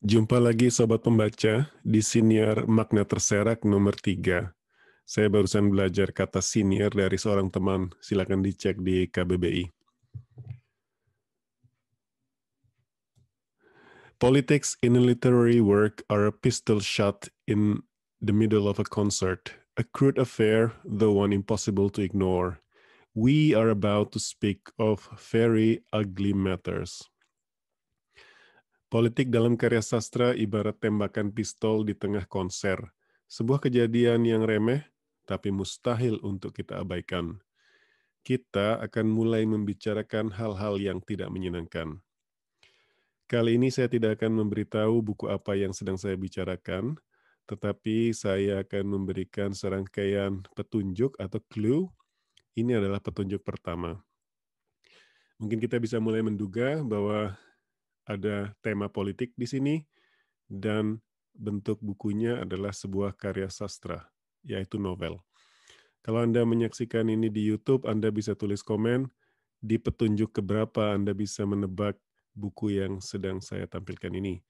Jumpa lagi Sobat Pembaca di siniar Makna Terserak nomor 3. Saya barusan belajar kata siniar dari seorang teman, silakan dicek di KBBI. Politics in a literary work are a pistol shot in the middle of a concert, a crude affair, though one impossible to ignore. We are about to speak of very ugly matters. Politik dalam karya sastra ibarat tembakan pistol di tengah konser. Sebuah kejadian yang remeh, tapi mustahil untuk kita abaikan. Kita akan mulai membicarakan hal-hal yang tidak menyenangkan. Kali ini saya tidak akan memberitahu buku apa yang sedang saya bicarakan, tetapi saya akan memberikan serangkaian petunjuk atau clue. Ini adalah petunjuk pertama. Mungkin kita bisa mulai menduga bahwa ada tema politik di sini, dan bentuk bukunya adalah sebuah karya sastra, yaitu novel. Kalau Anda menyaksikan ini di YouTube, Anda bisa tulis komen. Di petunjuk keberapa Anda bisa menebak buku yang sedang saya tampilkan ini.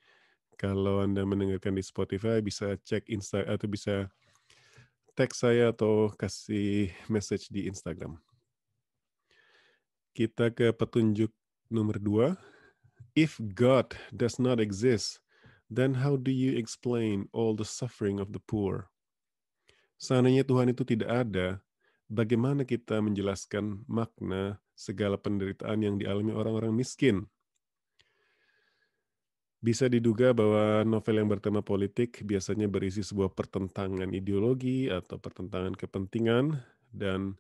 Kalau Anda mendengarkan di Spotify, bisa cek atau bisa tag saya atau kasih message di Instagram. Kita ke petunjuk nomor 2. If God does not exist, then how do you explain all the suffering of the poor? Seandainya Tuhan itu tidak ada, bagaimana kita menjelaskan makna segala penderitaan yang dialami orang-orang miskin? Bisa diduga bahwa novel yang bertema politik biasanya berisi sebuah pertentangan ideologi atau pertentangan kepentingan, dan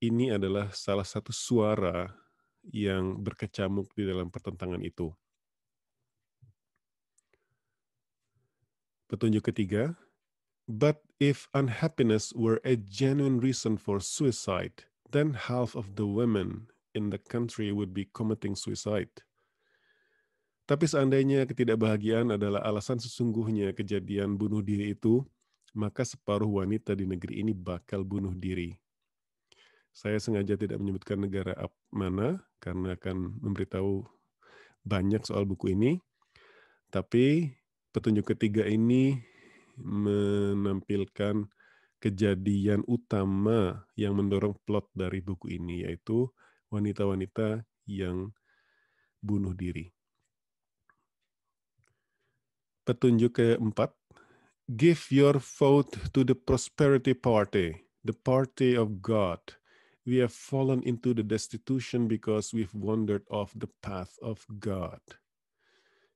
ini adalah salah satu suara yang berkecamuk di dalam pertentangan itu. Petunjuk ketiga, but if unhappiness were a genuine reason for suicide, then half of the women in the country would be committing suicide. Tapi seandainya ketidakbahagiaan adalah alasan sesungguhnya kejadian bunuh diri itu, maka separuh wanita di negeri ini bakal bunuh diri. Saya sengaja tidak menyebutkan negara mana, karena akan memberitahu banyak soal buku ini. Tapi petunjuk ketiga ini menampilkan kejadian utama yang mendorong plot dari buku ini, yaitu wanita-wanita yang bunuh diri. Petunjuk keempat, give your vote to the prosperity party, the party of God. We have fallen into the destitution because we've wandered off the path of God.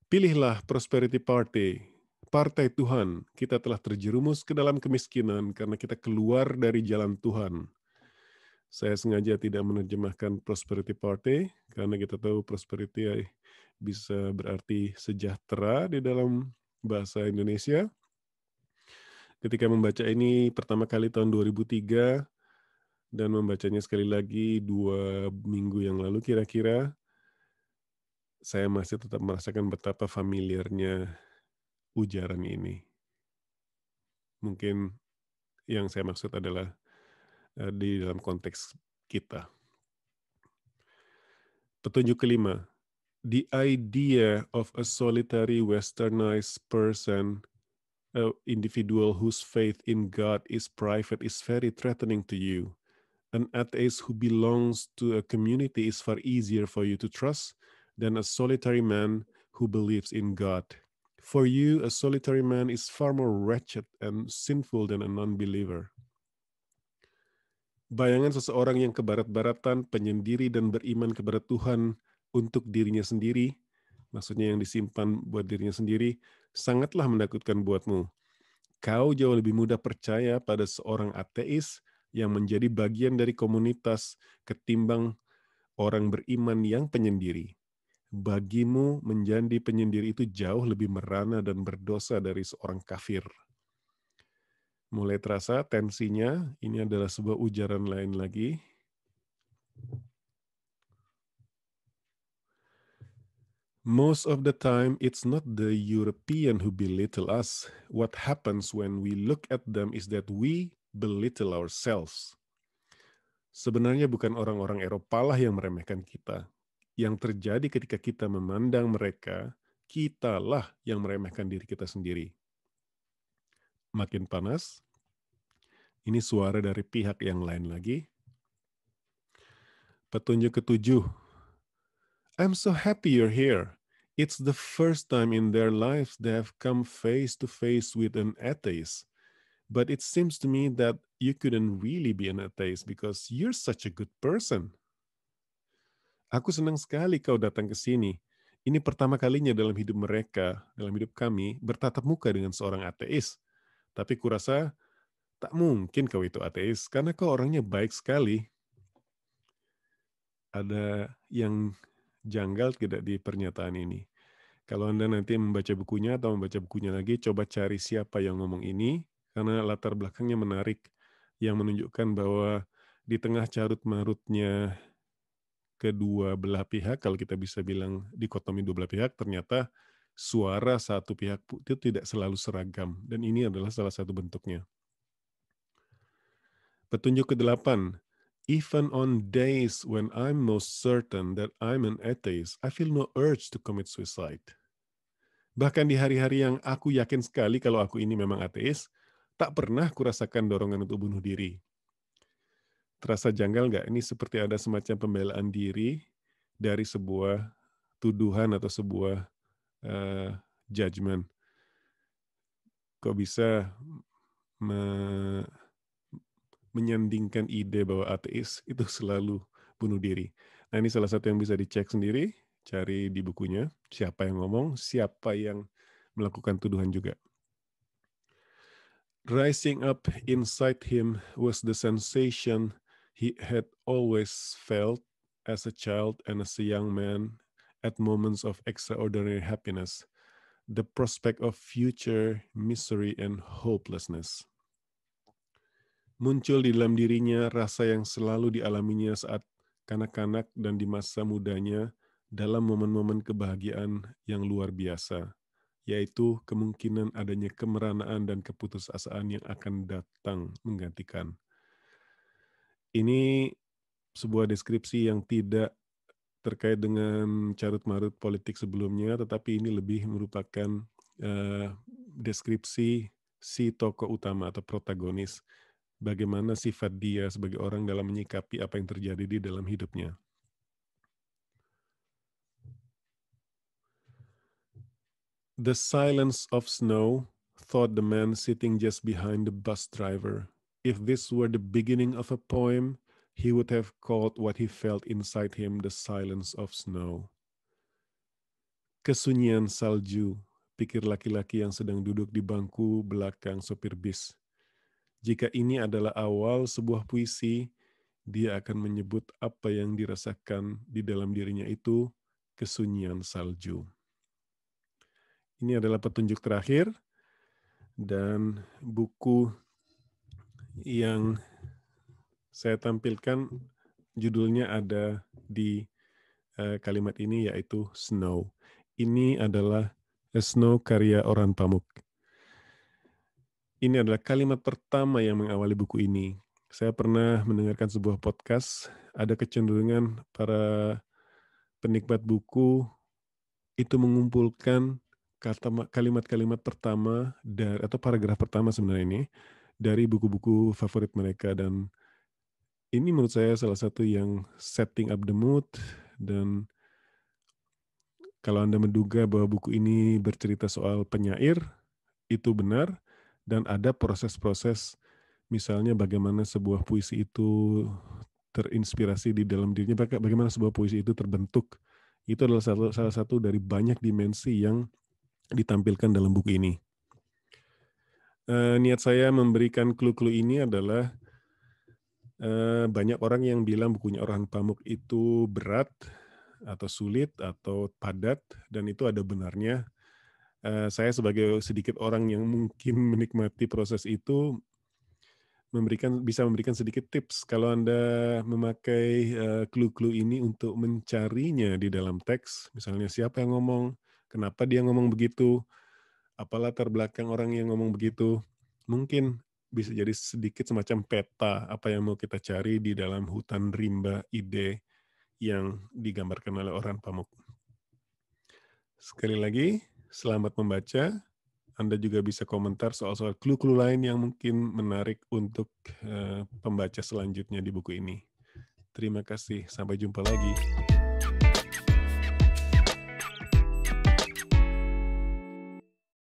Pilihlah prosperity party, partai Tuhan. Kita telah terjerumus ke dalam kemiskinan karena kita keluar dari jalan Tuhan. Saya sengaja tidak menerjemahkan prosperity party, karena kita tahu prosperity bisa berarti sejahtera di dalam bahasa Indonesia. Ketika membaca ini pertama kali tahun 2003, dan membacanya sekali lagi 2 minggu yang lalu kira-kira, saya masih tetap merasakan betapa familiarnya ujaran ini. Mungkin yang saya maksud adalah di dalam konteks kita. Petunjuk kelima, the idea of a solitary westernized person, an individual whose faith in God is private, is very threatening to you. An atheist who belongs to a community is far easier for you to trust than a solitary man who believes in God. For you, a solitary man is far more wretched and sinful than a non-believer. Bayangan seseorang yang kebarat-baratan, penyendiri dan beriman kepada Tuhan untuk dirinya sendiri, maksudnya yang disimpan buat dirinya sendiri, sangatlah menakutkan buatmu. Kau jauh lebih mudah percaya pada seorang ateis yang menjadi bagian dari komunitas ketimbang orang beriman yang penyendiri. Bagimu menjadi penyendiri itu jauh lebih merana dan berdosa dari seorang kafir. Mulai terasa tensinya, ini adalah sebuah ujaran lain lagi. Most of the time, it's not the European who belittle us. What happens when we look at them is that we belittle ourselves. Sebenarnya bukan orang-orang Eropa lah yang meremehkan kita. Yang terjadi ketika kita memandang mereka, kitalah yang meremehkan diri kita sendiri. Makin panas, ini suara dari pihak yang lain lagi. Petunjuk ketujuh, I'm so happy you're here. It's the first time in their lives they have come face to face with an atheist. But it seems to me that you couldn't really be an atheist because you're such a good person. Aku senang sekali kau datang ke sini. Ini pertama kalinya dalam hidup mereka, dalam hidup kami, bertatap muka dengan seorang ateis. Tapi kurasa tak mungkin kau itu ateis, karena kau orangnya baik sekali. Ada yang janggal tidak di pernyataan ini? Kalau Anda nanti membaca bukunya atau membaca bukunya lagi, coba cari siapa yang ngomong ini, karena latar belakangnya menarik, yang menunjukkan bahwa di tengah carut-marutnya kedua belah pihak, kalau kita bisa bilang dikotomi dua belah pihak, ternyata suara satu pihak itu tidak selalu seragam, dan ini adalah salah satu bentuknya. Petunjuk ke-8, even on days when I'm most certain that I'm an atheist, I feel no urge to commit suicide. Bahkan di hari-hari yang aku yakin sekali kalau aku ini memang ateis, tak pernah kurasakan dorongan untuk bunuh diri. Terasa janggal nggak? Ini seperti ada semacam pembelaan diri dari sebuah tuduhan atau sebuah judgment. Kok bisa menyandingkan ide bahwa ateis itu selalu bunuh diri. Nah, ini salah satu yang bisa dicek sendiri, cari di bukunya, siapa yang ngomong, siapa yang melakukan tuduhan juga. Rising up inside him was the sensation he had always felt as a child and as a young man at moments of extraordinary happiness, the prospect of future misery and hopelessness. Muncul di dalam dirinya rasa yang selalu dialaminya saat kanak-kanak dan di masa mudanya dalam momen-momen kebahagiaan yang luar biasa, yaitu kemungkinan adanya kemeranaan dan keputusasaan yang akan datang menggantikan. Ini sebuah deskripsi yang tidak terkait dengan carut-marut politik sebelumnya, tetapi ini lebih merupakan deskripsi si tokoh utama atau protagonis, bagaimana sifat dia sebagai orang dalam menyikapi apa yang terjadi di dalam hidupnya. The silence of snow, thought the man sitting just behind the bus driver. If this were the beginning of a poem, he would have called what he felt inside him the silence of snow. Kesunyian salju, pikir laki-laki yang sedang duduk di bangku belakang sopir bis. Jika ini adalah awal sebuah puisi, dia akan menyebut apa yang dirasakan di dalam dirinya itu kesunyian salju. Ini adalah petunjuk terakhir, dan buku yang saya tampilkan judulnya ada di kalimat ini, yaitu Snow. Ini adalah Snow karya Orhan Pamuk. Ini adalah kalimat pertama yang mengawali buku ini. Saya pernah mendengarkan sebuah podcast, ada kecenderungan para penikmat buku itu mengumpulkan kalimat-kalimat pertama atau paragraf pertama sebenarnya ini dari buku-buku favorit mereka, dan ini menurut saya salah satu yang setting up the mood. Dan kalau Anda menduga bahwa buku ini bercerita soal penyair, itu benar, dan ada proses-proses, misalnya bagaimana sebuah puisi itu terinspirasi di dalam dirinya, bagaimana sebuah puisi itu terbentuk. Itu adalah salah satu dari banyak dimensi yang ditampilkan dalam buku ini. Niat saya memberikan clue-clue ini adalah banyak orang yang bilang bukunya Orhan Pamuk itu berat atau sulit atau padat, dan itu ada benarnya. Saya sebagai sedikit orang yang mungkin menikmati proses itu bisa memberikan sedikit tips kalau Anda memakai clue-clue ini untuk mencarinya di dalam teks, misalnya siapa yang ngomong, kenapa dia ngomong begitu, apa latar belakang orang yang ngomong begitu, mungkin bisa jadi sedikit semacam peta apa yang mau kita cari di dalam hutan rimba ide yang digambarkan oleh Orhan Pamuk. Sekali lagi, selamat membaca. Anda juga bisa komentar soal-soal clue-clue lain yang mungkin menarik untuk pembaca selanjutnya di buku ini. Terima kasih, sampai jumpa lagi.